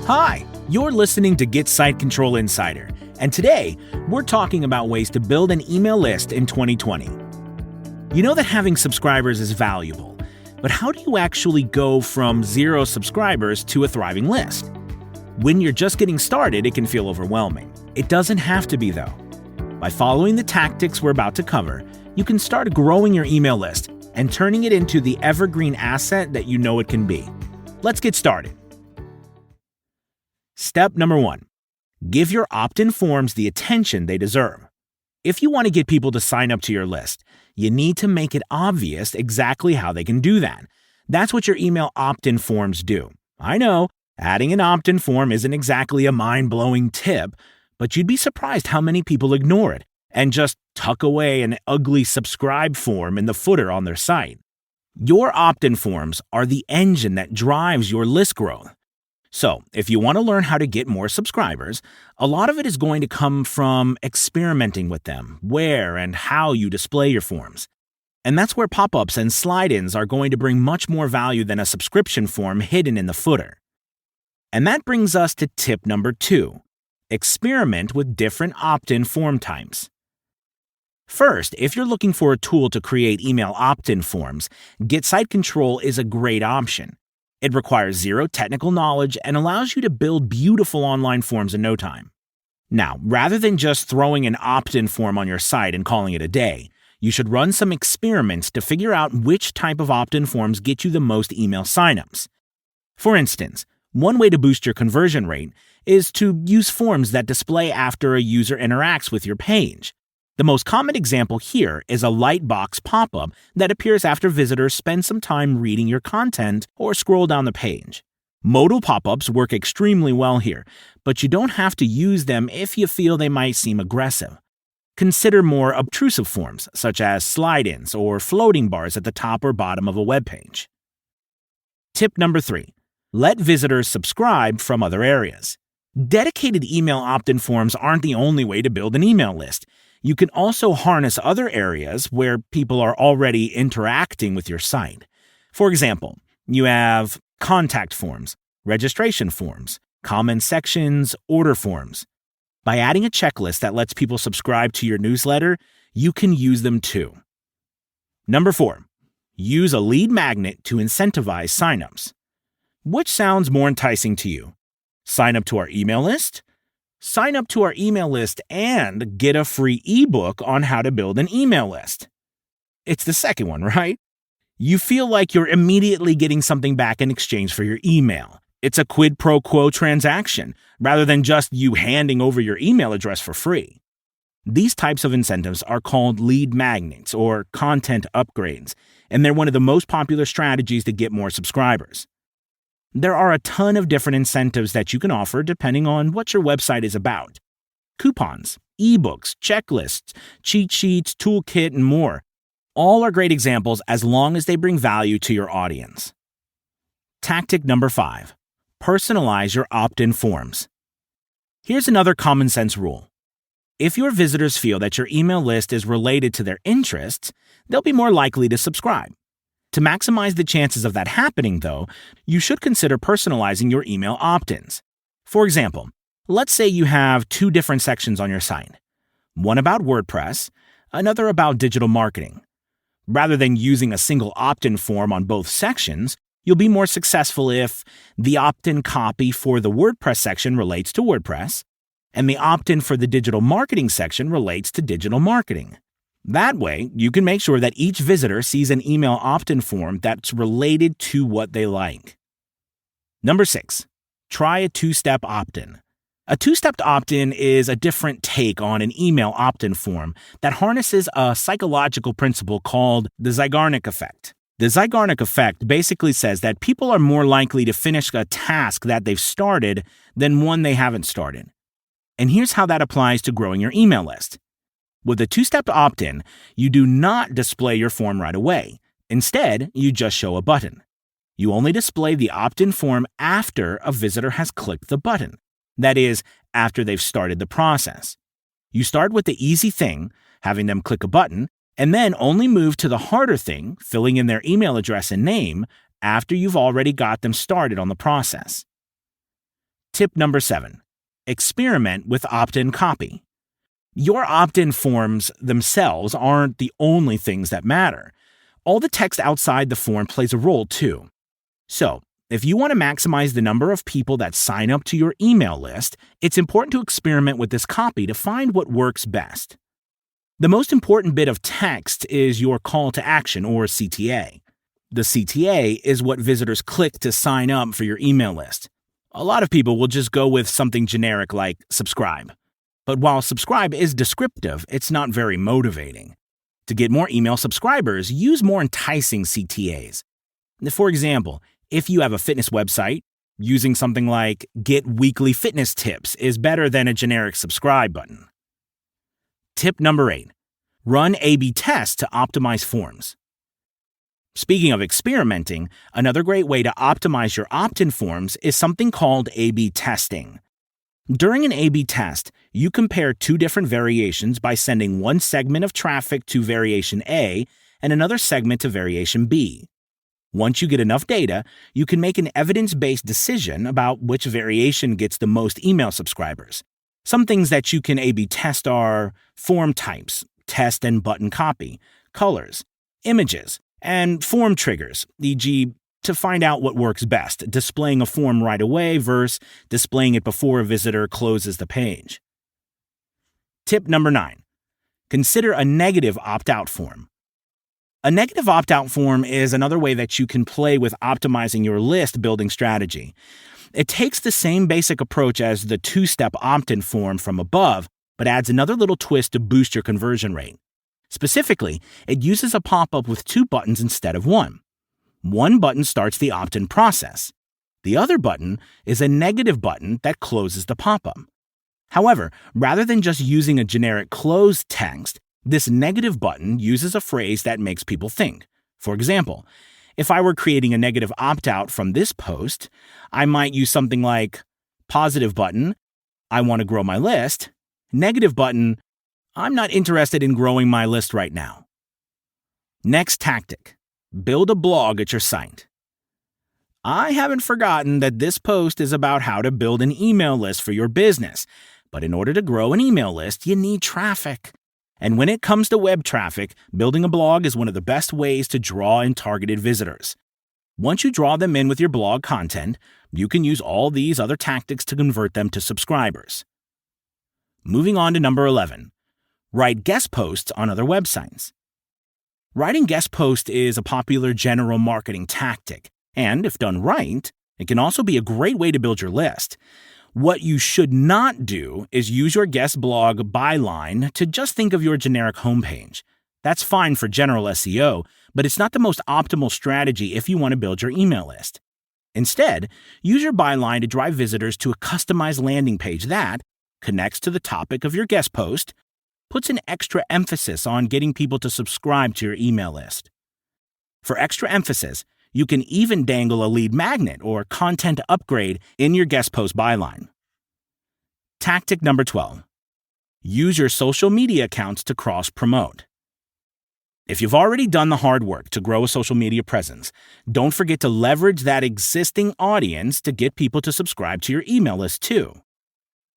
Hi, you're listening to Get Site Control Insider, and today we're talking about ways to build an email list in 2020. You know that having subscribers is valuable, but how do you actually go from 0 subscribers to a thriving list? When you're just getting started, it can feel overwhelming. It doesn't have to be, though. By following the tactics we're about to cover, you can start growing your email list and turning it into the evergreen asset that you know it can be. Let's get started. Step number 1. Give your opt-in forms the attention they deserve. If you want to get people to sign up to your list, you need to make it obvious exactly how they can do that. That's what your email opt-in forms do. I know, adding an opt-in form isn't exactly a mind-blowing tip, but you'd be surprised how many people ignore it and just tuck away an ugly subscribe form in the footer on their site. Your opt-in forms are the engine that drives your list growth. So, if you want to learn how to get more subscribers, a lot of it is going to come from experimenting with them, where and how you display your forms. And that's where pop-ups and slide-ins are going to bring much more value than a subscription form hidden in the footer. And that brings us to tip number 2. Experiment with different opt-in form types. First, if you're looking for a tool to create email opt-in forms, Get Site Control is a great option. It requires 0 technical knowledge and allows you to build beautiful online forms in no time. Now, rather than just throwing an opt-in form on your site and calling it a day, you should run some experiments to figure out which type of opt-in forms get you the most email signups. For instance, one way to boost your conversion rate is to use forms that display after a user interacts with your page. The most common example here is a lightbox pop-up that appears after visitors spend some time reading your content or scroll down the page. Modal pop-ups work extremely well here, but you don't have to use them if you feel they might seem aggressive. Consider more obtrusive forms, such as slide-ins or floating bars at the top or bottom of a web page. Tip number 3. Let visitors subscribe from other areas. Dedicated email opt-in forms aren't the only way to build an email list. You can also harness other areas where people are already interacting with your site. For example, you have contact forms, registration forms, comment sections, order forms. By adding a checklist that lets people subscribe to your newsletter, you can use them too. Number 4, use a lead magnet to incentivize signups. Which sounds more enticing to you? Sign up to our email list? Sign up to our email list and get a free ebook on how to build an email list. It's the second one, right? You feel like you're immediately getting something back in exchange for your email. It's a quid pro quo transaction, rather than just you handing over your email address for free. These types of incentives are called lead magnets or content upgrades, and they're one of the most popular strategies to get more subscribers. There are a ton of different incentives that you can offer depending on what your website is about. Coupons, ebooks, checklists, cheat sheets, toolkit, and more. All are great examples as long as they bring value to your audience. Tactic number 5. Personalize your opt-in forms. Here's another common sense rule. If your visitors feel that your email list is related to their interests, they'll be more likely to subscribe. To maximize the chances of that happening, though, you should consider personalizing your email opt-ins. For example, let's say you have 2 different sections on your site. One about WordPress, another about digital marketing. Rather than using a single opt-in form on both sections, you'll be more successful if the opt-in copy for the WordPress section relates to WordPress, and the opt-in for the digital marketing section relates to digital marketing. That way, you can make sure that each visitor sees an email opt-in form that's related to what they like. Number 6, try a 2-step opt-in. A 2-step opt-in is a different take on an email opt-in form that harnesses a psychological principle called the zygarnic effect. The zygarnic effect basically says that people are more likely to finish a task that they've started than one they haven't started. And here's how that applies to growing your email list. With a 2-step opt-in, you do not display your form right away. Instead, you just show a button. You only display the opt-in form after a visitor has clicked the button. That is, after they've started the process. You start with the easy thing, having them click a button, and then only move to the harder thing, filling in their email address and name, after you've already got them started on the process. Tip number 7. Experiment with opt-in copy. Your opt-in forms themselves aren't the only things that matter. All the text outside the form plays a role too. So, if you want to maximize the number of people that sign up to your email list, it's important to experiment with this copy to find what works best. The most important bit of text is your call to action, or CTA. The CTA is what visitors click to sign up for your email list. A lot of people will just go with something generic like subscribe. But while subscribe is descriptive, it's not very motivating. To get more email subscribers, use more enticing CTAs. For example, if you have a fitness website, using something like "Get weekly fitness tips" is better than a generic subscribe button. Tip number 8. Run A/B tests to optimize forms. Speaking of experimenting, another great way to optimize your opt-in forms is something called A/B testing. During an A/B test, you compare two different variations by sending one segment of traffic to variation A and another segment to variation B. Once you get enough data, you can make an evidence-based decision about which variation gets the most email subscribers. Some things that you can A/B test are form types, test and button copy, colors, images, and form triggers, e.g., to find out what works best, displaying a form right away versus displaying it before a visitor closes the page. Tip number 9. Consider a negative opt-out form. A negative opt-out form is another way that you can play with optimizing your list building strategy. It takes the same basic approach as the two-step opt-in form from above, but adds another little twist to boost your conversion rate. Specifically, it uses a pop-up with two buttons instead of one. One button starts the opt-in process. The other button is a negative button that closes the pop-up. However, rather than just using a generic close text, this negative button uses a phrase that makes people think. For example, if I were creating a negative opt-out from this post, I might use something like positive button, I want to grow my list, negative button, I'm not interested in growing my list right now. Next tactic, build a blog at your site. I haven't forgotten that this post is about how to build an email list for your business, but in order to grow an email list, you need traffic. And when it comes to web traffic, building a blog is one of the best ways to draw in targeted visitors. Once you draw them in with your blog content, you can use all these other tactics to convert them to subscribers. Moving on to number 11. Write guest posts on other websites. Writing guest posts is a popular general marketing tactic, and if done right, it can also be a great way to build your list. What you should not do is use your guest blog byline to just think of your generic homepage. That's fine for general SEO, but it's not the most optimal strategy if you want to build your email list. Instead, use your byline to drive visitors to a customized landing page that connects to the topic of your guest post, puts an extra emphasis on getting people to subscribe to your email list. For extra emphasis, you can even dangle a lead magnet or content upgrade in your guest post byline. Tactic number 12. Use your social media accounts to cross-promote. If you've already done the hard work to grow a social media presence, don't forget to leverage that existing audience to get people to subscribe to your email list too.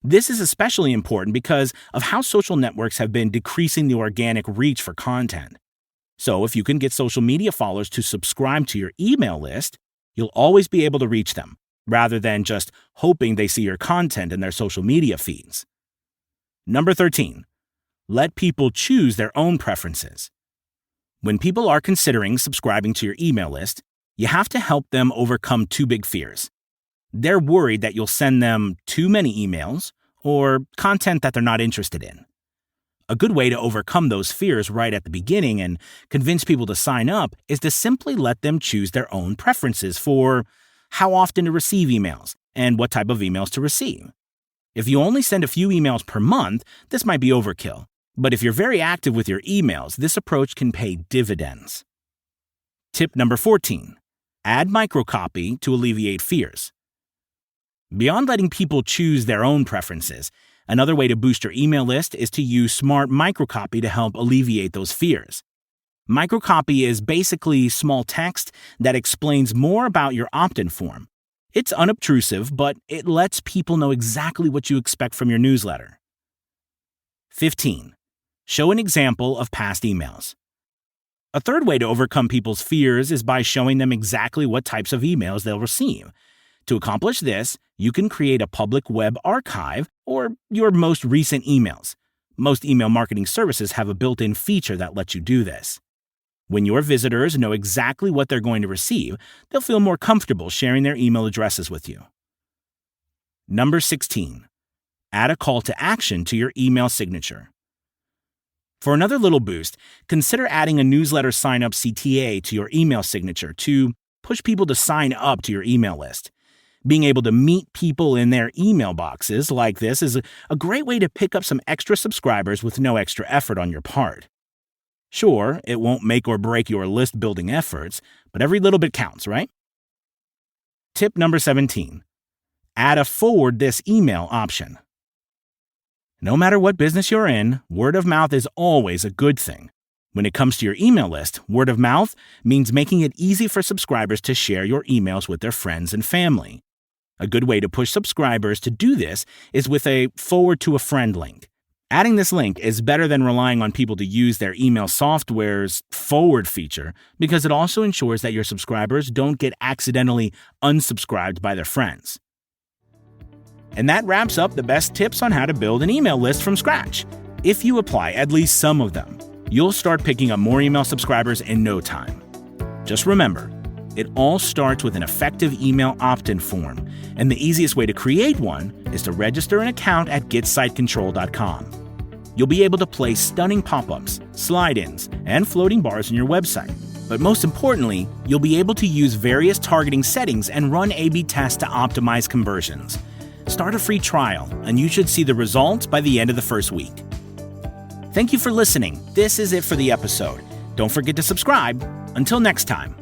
This is especially important because of how social networks have been decreasing the organic reach for content. So if you can get social media followers to subscribe to your email list, you'll always be able to reach them, rather than just hoping they see your content in their social media feeds. Number 13. Let people choose their own preferences. When people are considering subscribing to your email list, you have to help them overcome two big fears. They're worried that you'll send them too many emails or content that they're not interested in. A good way to overcome those fears right at the beginning and convince people to sign up is to simply let them choose their own preferences for how often to receive emails and what type of emails to receive. If you only send a few emails per month, this might be overkill. But if you're very active with your emails, this approach can pay dividends. Tip number 14. Add microcopy to alleviate fears. Beyond letting people choose their own preferences, another way to boost your email list is to use smart microcopy to help alleviate those fears. Microcopy is basically small text that explains more about your opt-in form. It's unobtrusive, but it lets people know exactly what you expect from your newsletter. 15. Show an example of past emails. A third way to overcome people's fears is by showing them exactly what types of emails they'll receive. To accomplish this, you can create a public web archive or your most recent emails. Most email marketing services have a built-in feature that lets you do this. When your visitors know exactly what they're going to receive, they'll feel more comfortable sharing their email addresses with you. Number 16. Add a call to action to your email signature. For another little boost, consider adding a newsletter sign-up CTA to your email signature to push people to sign up to your email list. Being able to meet people in their email boxes like this is a great way to pick up some extra subscribers with no extra effort on your part. Sure, it won't make or break your list-building efforts, but every little bit counts, right? Tip number 17. Add a forward this email option. No matter what business you're in, word of mouth is always a good thing. When it comes to your email list, word of mouth means making it easy for subscribers to share your emails with their friends and family. A good way to push subscribers to do this is with a forward to a friend link. Adding this link is better than relying on people to use their email software's forward feature because it also ensures that your subscribers don't get accidentally unsubscribed by their friends. And that wraps up the best tips on how to build an email list from scratch. If you apply at least some of them, you'll start picking up more email subscribers in no time. Just remember, it all starts with an effective email opt-in form, and the easiest way to create one is to register an account at getsitecontrol.com. You'll be able to place stunning pop-ups, slide-ins, and floating bars on your website. But most importantly, you'll be able to use various targeting settings and run A/B tests to optimize conversions. Start a free trial, and you should see the results by the end of the first week. Thank you for listening. This is it for the episode. Don't forget to subscribe. Until next time.